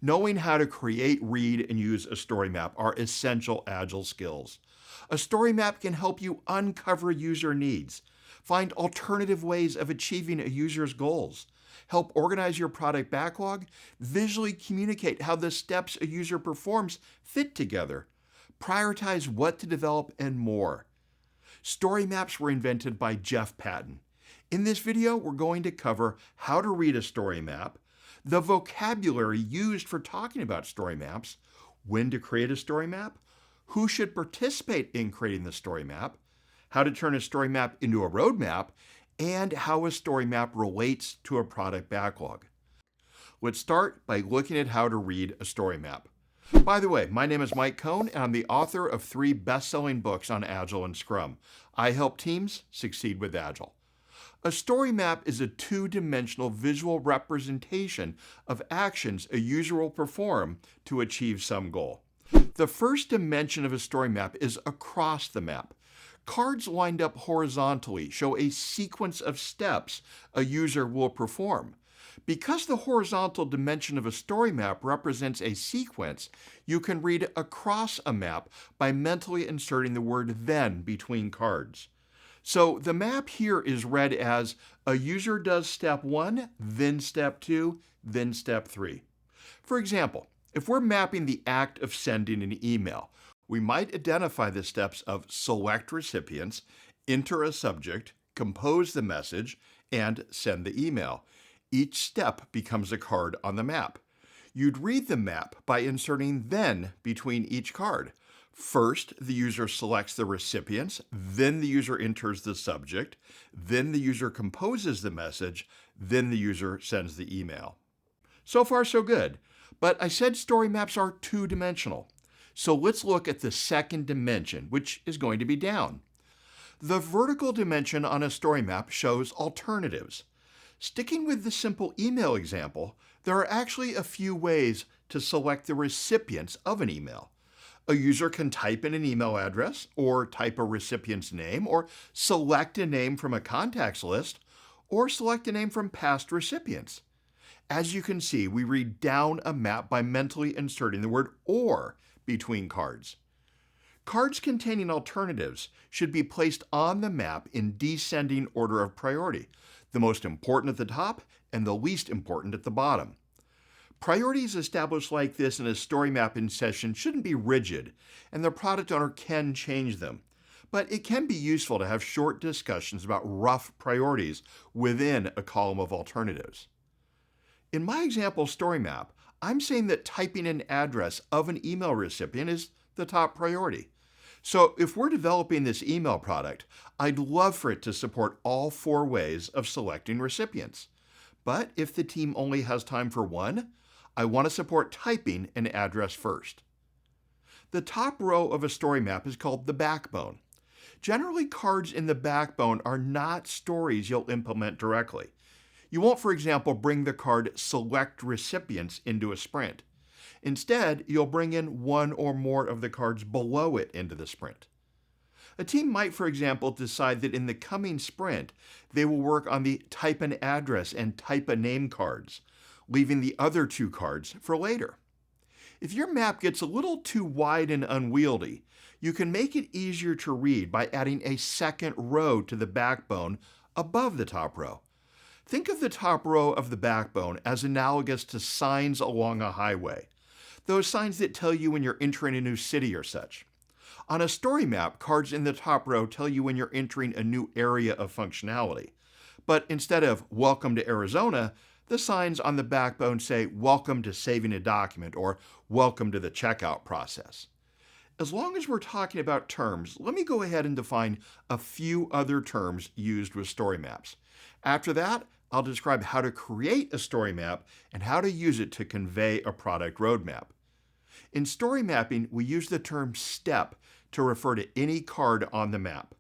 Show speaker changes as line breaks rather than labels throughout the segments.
Knowing how to create, read, and use a story map are essential Agile skills. A story map can help you uncover user needs, find alternative ways of achieving a user's goals, help organize your product backlog, visually communicate how the steps a user performs fit together, prioritize what to develop, and more. Story maps were invented by Jeff Patton. In this video, we're going to cover how to read a story map, the vocabulary used for talking about story maps, when to create a story map, who should participate in creating the story map, how to turn a story map into a roadmap, and how a story map relates to a product backlog. Let's start by looking at how to read a story map. By the way, my name is Mike Cohn, and I'm the author of 3 best-selling books on Agile and Scrum. I help teams succeed with Agile. A story map is a 2-dimensional visual representation of actions a user will perform to achieve some goal. The first dimension of a story map is across the map. Cards lined up horizontally show a sequence of steps a user will perform. Because the horizontal dimension of a story map represents a sequence, you can read across a map by mentally inserting the word "then" between cards. So the map here is read as a user does step 1, then step 2, then step 3. For example, if we're mapping the act of sending an email, we might identify the steps of select recipients, enter a subject, compose the message, and send the email. Each step becomes a card on the map. You'd read the map by inserting "then" between each card. First, the user selects the recipients, then the user enters the subject, then the user composes the message, then the user sends the email. So far, so good. But I said story maps are 2-dimensional. So let's look at the second dimension, which is going to be down. The vertical dimension on a story map shows alternatives. Sticking with the simple email example, there are actually a few ways to select the recipients of an email. A user can type in an email address, or type a recipient's name, or select a name from a contacts list, or select a name from past recipients. As you can see, we read down a map by mentally inserting the word "or" between cards. Cards containing alternatives should be placed on the map in descending order of priority, the most important at the top and the least important at the bottom. Priorities established like this in a story mapping session shouldn't be rigid, and the product owner can change them. But it can be useful to have short discussions about rough priorities within a column of alternatives. In my example story map, I'm saying that typing an address of an email recipient is the top priority. So if we're developing this email product, I'd love for it to support all 4 ways of selecting recipients. But if the team only has time for one, I want to support typing an address first. The top row of a story map is called the backbone. Generally, cards in the backbone are not stories you'll implement directly. You won't, for example, bring the card "select recipients" into a sprint. Instead, you'll bring in one or more of the cards below it into the sprint. A team might, for example, decide that in the coming sprint, they will work on the type an address and type a name cards, leaving the other 2 cards for later. If your map gets a little too wide and unwieldy, you can make it easier to read by adding a second row to the backbone above the top row. Think of the top row of the backbone as analogous to signs along a highway, those signs that tell you when you're entering a new city or such. On a story map, cards in the top row tell you when you're entering a new area of functionality. But instead of "Welcome to Arizona," the signs on the backbone say "Welcome to saving a document" or "Welcome to the checkout process." As long as we're talking about terms, let me go ahead and define a few other terms used with story maps. After that, I'll describe how to create a story map and how to use it to convey a product roadmap. In story mapping, we use the term "step" to refer to any card on the map.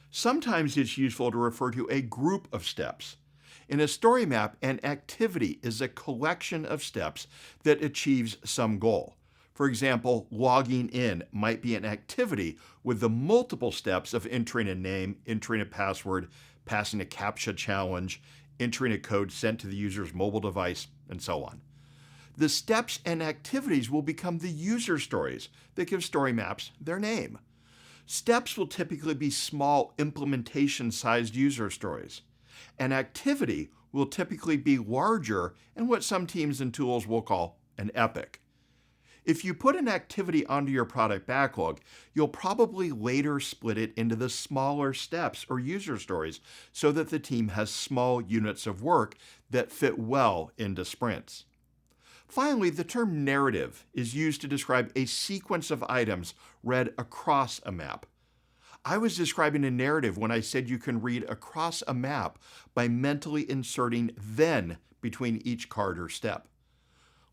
Sometimes it's useful to refer to a group of steps. In a story map, an activity is a collection of steps that achieves some goal. For example, logging in might be an activity with the multiple steps of entering a name, entering a password, passing a CAPTCHA challenge, entering a code sent to the user's mobile device, and so on. The steps and activities will become the user stories that give story maps their name. Steps will typically be small implementation-sized user stories. An activity will typically be larger and what some teams and tools will call an epic. If you put an activity onto your product backlog, you'll probably later split it into the smaller steps or user stories so that the team has small units of work that fit well into sprints. Finally, the term narrative is used to describe a sequence of items read across a map. I was describing a narrative when I said you can read across a map by mentally inserting then between each card or step.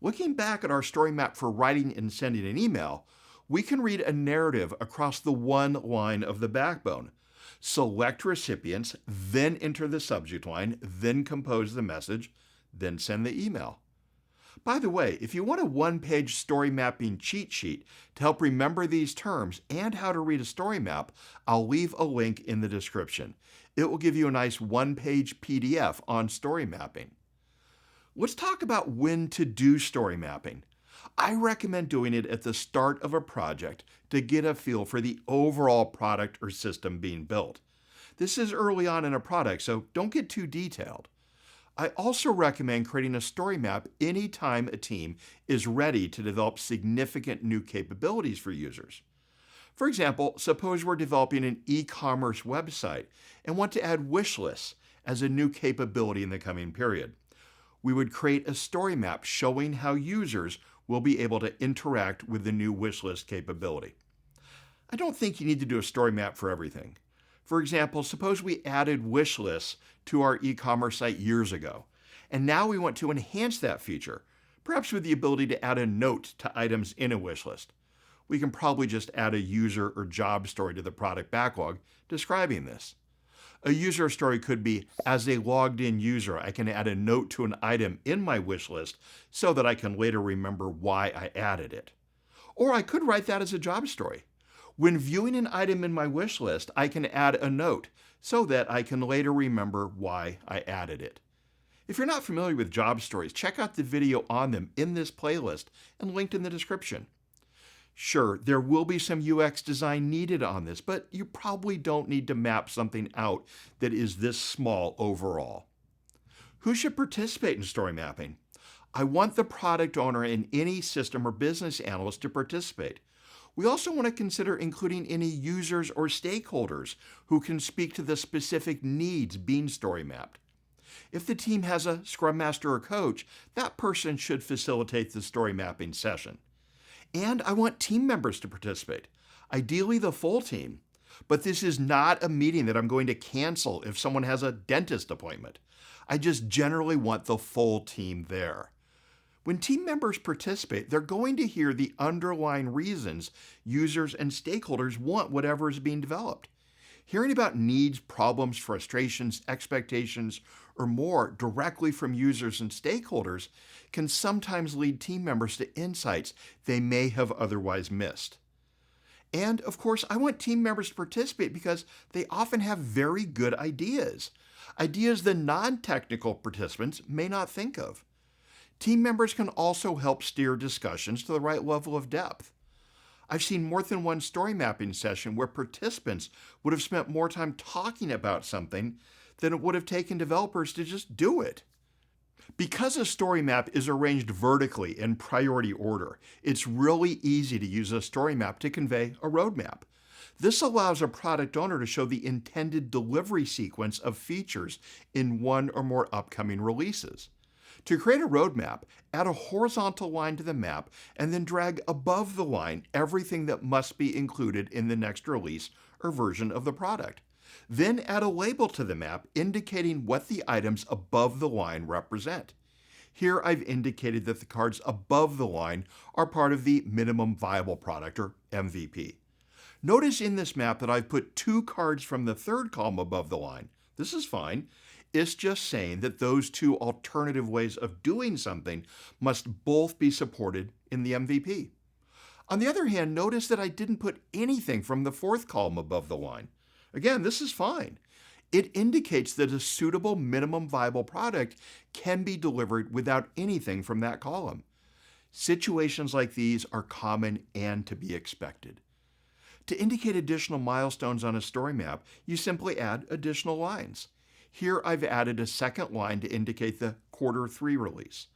Looking back at our story map for writing and sending an email, we can read a narrative across the one line of the backbone. Select recipients, then enter the subject line, then compose the message, then send the email. By the way, if you want a one-page story mapping cheat sheet to help remember these terms and how to read a story map, I'll leave a link in the description. It will give you a nice one-page PDF on story mapping. Let's talk about when to do story mapping. I recommend doing it at the start of a project to get a feel for the overall product or system being built. This is early on in a product, so don't get too detailed. I also recommend creating a story map anytime a team is ready to develop significant new capabilities for users. For example, suppose we're developing an e-commerce website and want to add wish lists as a new capability in the coming period. We would create a story map showing how users will be able to interact with the new wish list capability. I don't think you need to do a story map for everything. For example, suppose we added wish lists to our e-commerce site years ago, and now we want to enhance that feature, perhaps with the ability to add a note to items in a wish list. We can probably just add a user or job story to the product backlog describing this. A user story could be, as a logged-in user, I can add a note to an item in my wish list so that I can later remember why I added it. Or I could write that as a job story. When viewing an item in my wish list, I can add a note so that I can later remember why I added it. If you're not familiar with job stories, check out the video on them in this playlist and linked in the description. Sure, there will be some UX design needed on this, but you probably don't need to map something out that is this small overall. Who should participate in story mapping? I want the product owner and any system or business analyst to participate. We also want to consider including any users or stakeholders who can speak to the specific needs being story mapped. If the team has a Scrum Master or coach, that person should facilitate the story mapping session. And I want team members to participate, ideally the full team. But this is not a meeting that I'm going to cancel if someone has a dentist appointment. I just generally want the full team there. When team members participate, they're going to hear the underlying reasons users and stakeholders want whatever is being developed. Hearing about needs, problems, frustrations, expectations, or more directly from users and stakeholders can sometimes lead team members to insights they may have otherwise missed. And of course, I want team members to participate because they often have very good ideas the non-technical participants may not think of. Team members can also help steer discussions to the right level of depth. I've seen more than one story mapping session where participants would have spent more time talking about something than it would have taken developers to just do it. Because a story map is arranged vertically in priority order, it's really easy to use a story map to convey a roadmap. This allows a product owner to show the intended delivery sequence of features in one or more upcoming releases. To create a roadmap, add a horizontal line to the map and then drag above the line everything that must be included in the next release or version of the product. Then add a label to the map indicating what the items above the line represent. Here I've indicated that the cards above the line are part of the minimum viable product or MVP. Notice in this map that I've put 2 cards from the third column above the line. This is fine. It's just saying that those 2 alternative ways of doing something must both be supported in the MVP. On the other hand, notice that I didn't put anything from the 4th column above the line. Again, this is fine. It indicates that a suitable minimum viable product can be delivered without anything from that column. Situations like these are common and to be expected. To indicate additional milestones on a story map, you simply add additional lines. Here I've added a second line to indicate the Q3 release.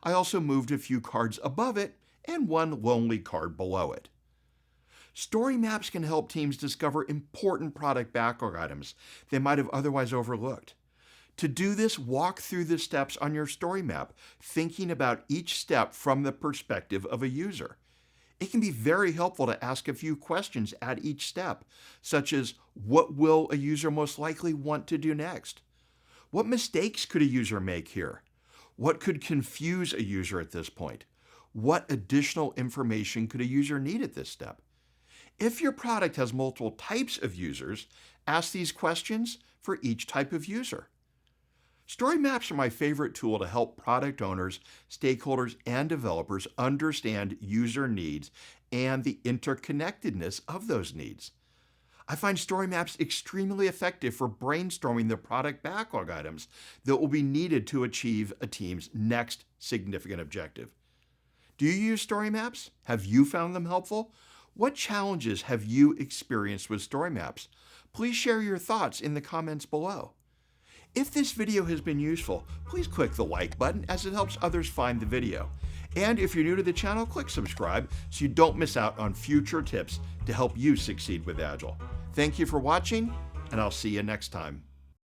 I also moved a few cards above it and one lonely card below it. Story maps can help teams discover important product backlog items they might have otherwise overlooked. To do this, walk through the steps on your story map, thinking about each step from the perspective of a user. It can be very helpful to ask a few questions at each step, such as what will a user most likely want to do next? What mistakes could a user make here? What could confuse a user at this point? What additional information could a user need at this step? If your product has multiple types of users, ask these questions for each type of user. Story maps are my favorite tool to help product owners, stakeholders, and developers understand user needs and the interconnectedness of those needs. I find story maps extremely effective for brainstorming the product backlog items that will be needed to achieve a team's next significant objective. Do you use story maps? Have you found them helpful? What challenges have you experienced with story maps? Please share your thoughts in the comments below. If this video has been useful, please click the like button as it helps others find the video. And if you're new to the channel, click subscribe so you don't miss out on future tips to help you succeed with Agile. Thank you for watching, and I'll see you next time.